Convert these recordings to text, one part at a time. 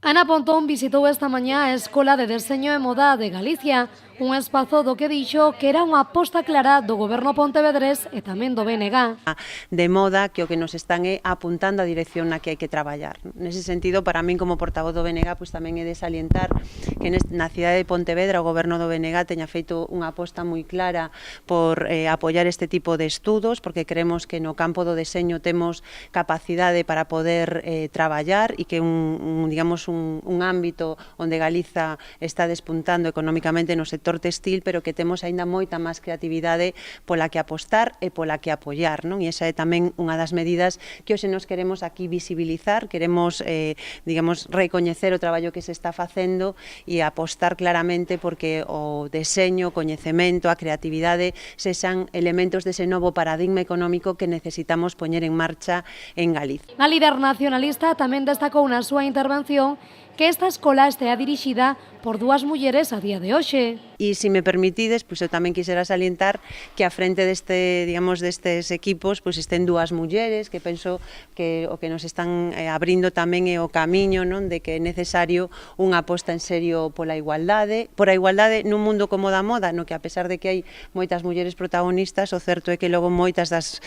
Ana Pontón visitou esta mañá a Escola de Deseño e Moda de Galicia, un espazo do que dixo que era unha aposta clara do goberno pontevedrés e tamén do BNG. De moda que o que nos están é apuntando a dirección na que hai que traballar. Nese sentido, para min como portavoz do BNG, pois tamén é de salientar que na cidade de Pontevedra o goberno do BNG teña feito unha aposta moi clara por apoiar este tipo de estudos, porque creemos que no campo do deseño temos capacidade para poder traballar e que un ámbito onde Galiza está despuntando económicamente no sector textil, pero que temos aínda moita máis creatividade pola que apostar e pola que apoiar, non? E esa é tamén unha das medidas que hoxe nos queremos aquí visibilizar, queremos, recoñecer o traballo que se está facendo e apostar claramente porque o deseño, o coñecemento, a creatividade sexan elementos dese novo paradigma económico que necesitamos poñer en marcha en Galicia. A líder nacionalista tamén destacou na súa intervención que esta escola estea dirixida por dúas mulleres a día de hoxe. E se me permitides, pois eu tamén quixera salientar que a frente destes equipos pois estén dúas mulleres, que penso que o que nos están abrindo tamén é o camiño, non, de que é necesario unha aposta en serio pola igualdade nun mundo como da moda, no que a pesar de que hai moitas mulleres protagonistas, o certo é que logo moitas das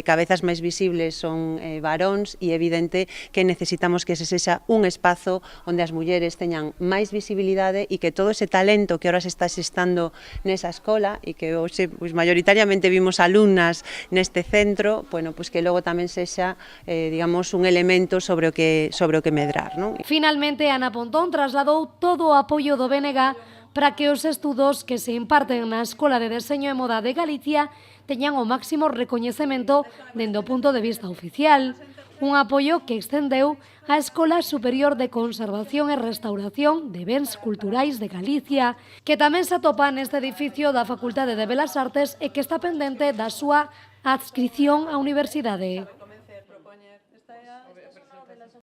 cabezas máis visibles son varóns e é evidente que necesitamos que se sexa un espazo onde as mulleres teñan máis visibilidade e que todo ese talento que ahora se está xestando nesa escola e que hoxe pois, maioritariamente vimos alumnas neste centro, bueno, pois que logo tamén sexa un elemento sobre o que medrar, non? Finalmente, Ana Pontón trasladou todo o apoio do BNG para que os estudos que se imparten na Escola de Deseño e Moda de Galicia teñan o máximo recoñecemento dende o punto de vista oficial. Un apoio que extendeu á Escola Superior de Conservación e Restauración de Bens Culturais de Galicia, que tamén se atopa neste edificio da Facultade de Belas Artes e que está pendente da súa adscrición á universidade.